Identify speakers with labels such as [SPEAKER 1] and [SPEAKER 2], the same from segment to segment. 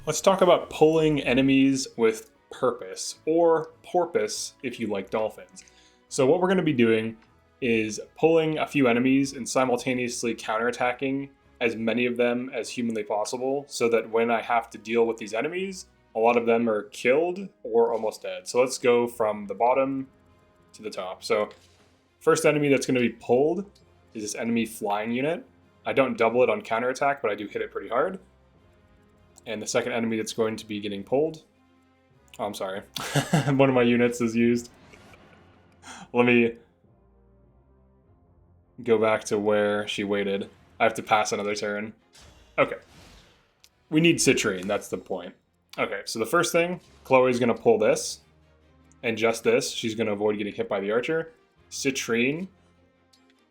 [SPEAKER 1] Let's talk about pulling enemies with purpose, or porpoise if you like dolphins. So what we're going to be doing is pulling a few enemies and simultaneously counterattacking as many of them as humanly possible, so that when I have to deal with these enemies, a lot of them are killed or almost dead. So let's go from the bottom to the top. So first enemy that's going to be pulled is this enemy flying unit. I don't double it on counterattack, but I do hit it pretty hard. And the second enemy that's going to be getting pulled... Oh, I'm sorry. One of my units is used. Let me go back to where she waited. I have to pass another turn. Okay. We need citrine, that's the point. Okay, so the first thing, Chloe's going to pull this. And just this, she's going to avoid getting hit by the archer. Citrine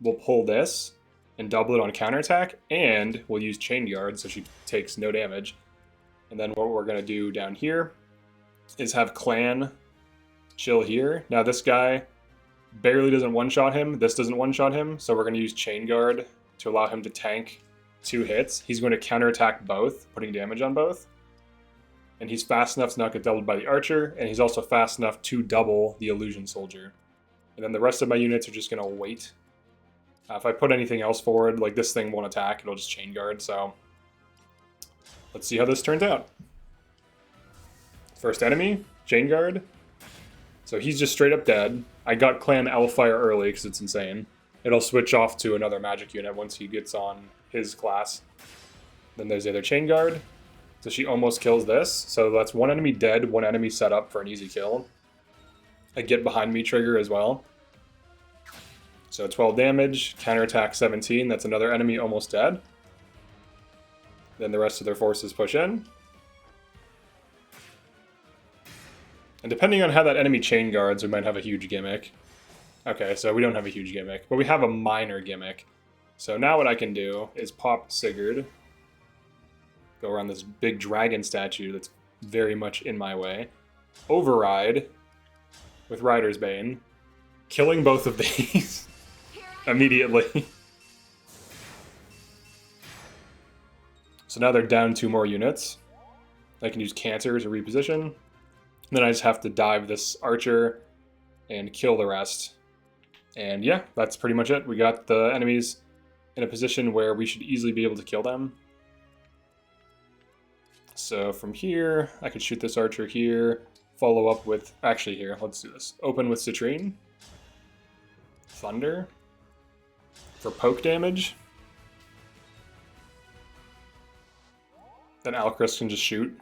[SPEAKER 1] will pull this and double it on counterattack. And we'll use chain guard so she takes no damage. And then what we're going to do down here is have Clan chill here. Now this guy barely doesn't one-shot him. This doesn't one-shot him. So we're going to use Chain Guard to allow him to tank 2 hits. He's going to counterattack both, putting damage on both. And he's fast enough to not get doubled by the Archer. And he's also fast enough to double the Illusion Soldier. And then the rest of my units are just going to wait. If I put anything else forward, like this thing won't attack. It'll just Chain Guard, so... Let's see how this turns out. First enemy, Chain Guard. So he's just straight up dead. I got Clan Owlfire early because it's insane. It'll switch off to another magic unit once he gets on his class. Then there's the other Chain Guard. So she almost kills this. So that's one enemy dead, one enemy set up for an easy kill. A get behind me trigger as well. So 12 damage, counterattack 17. That's another enemy almost dead. Then the rest of their forces push in. And depending on how that enemy chain guards, we might have a huge gimmick. Okay, so we don't have a huge gimmick, but we have a minor gimmick. So now what I can do is pop Sigurd. Go around this big dragon statue that's very much in my way. Override with Rider's Bane. Killing both of these immediately. So now they're down 2 more units. I can use Cancer to reposition. And then I just have to dive this archer and kill the rest. And yeah, that's pretty much it. We got the enemies in a position where we should easily be able to kill them. So from here, I could shoot this archer here. Follow up with... Actually here, let's do this. Open with Citrine. Thunder. For poke damage. Then Alcris can just shoot.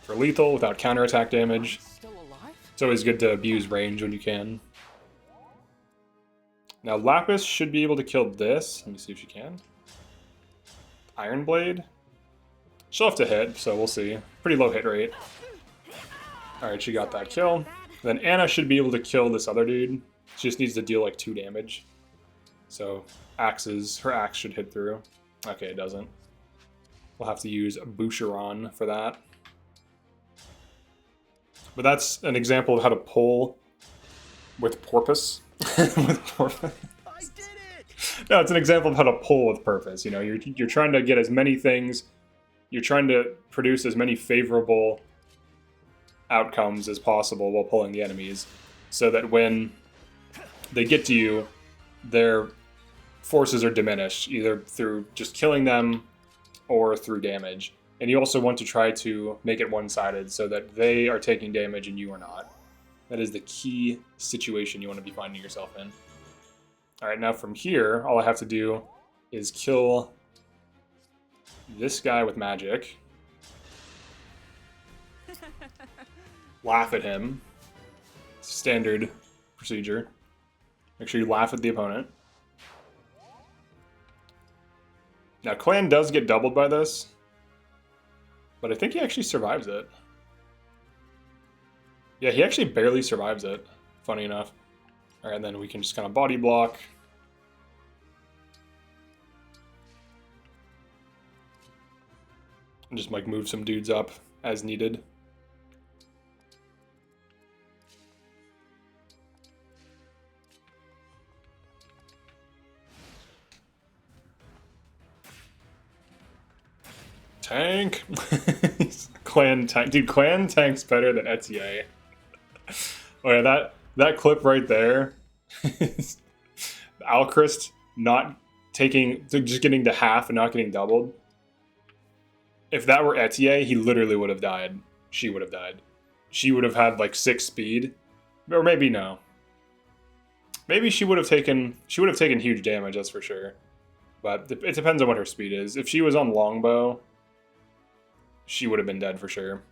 [SPEAKER 1] For lethal, without counterattack damage. It's always good to abuse range when you can. Now Lapis should be able to kill this. Let me see if she can. Iron Blade. She'll have to hit, so we'll see. Pretty low hit rate. Alright, she got that kill. Then Anna should be able to kill this other dude. She just needs to deal like 2 damage. So her axe should hit through. Okay, it doesn't. We'll have to use Boucheron for that. But that's an example of how to pull with porpoise. With porpoise. I did it! No, it's an example of how to pull with purpose. You know, you're trying to get as many things. You're trying to produce as many favorable outcomes as possible while pulling the enemies, so that when they get to you, their forces are diminished, either through just killing them or through damage. And you also want to try to make it one-sided so that they are taking damage and you are not. That is the key situation you want to be finding yourself in. Alright, now from here, all I have to do is kill this guy with magic. Laugh at him. Standard procedure. Make sure you laugh at the opponent. Now, Clan does get doubled by this, but I think he actually survives it. Yeah, he actually barely survives it, funny enough. Alright, and then we can just kind of body block. And just like move some dudes up as needed. tank. Clan tank. Dude, clan tank's better than Etier. Oh yeah, that clip right there. Alchrist not taking, just getting to half and not getting doubled. If that were Etier, he literally would have died. She would have died. She would have had like 6 speed. Or maybe no. Maybe she would have taken huge damage, that's for sure. But it depends on what her speed is. If she was on longbow, she would have been dead for sure.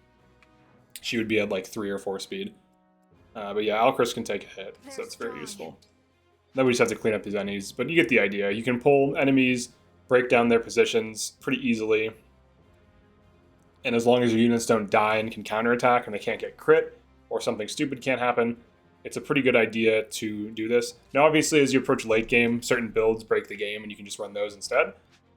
[SPEAKER 1] She would be at like 3 or 4 speed. But yeah, Alchrist can take a hit, so that's very useful. Then we just have to clean up these enemies, but you get the idea. You can pull enemies, break down their positions pretty easily. And as long as your units don't die and can counterattack and they can't get crit, or something stupid can't happen, it's a pretty good idea to do this. Now obviously as you approach late game, certain builds break the game and you can just run those instead.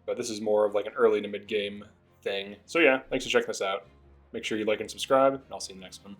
[SPEAKER 1] But this is more of like an early to mid game thing. So yeah, thanks for checking this out. Make sure you like and subscribe, and I'll see you in the next one.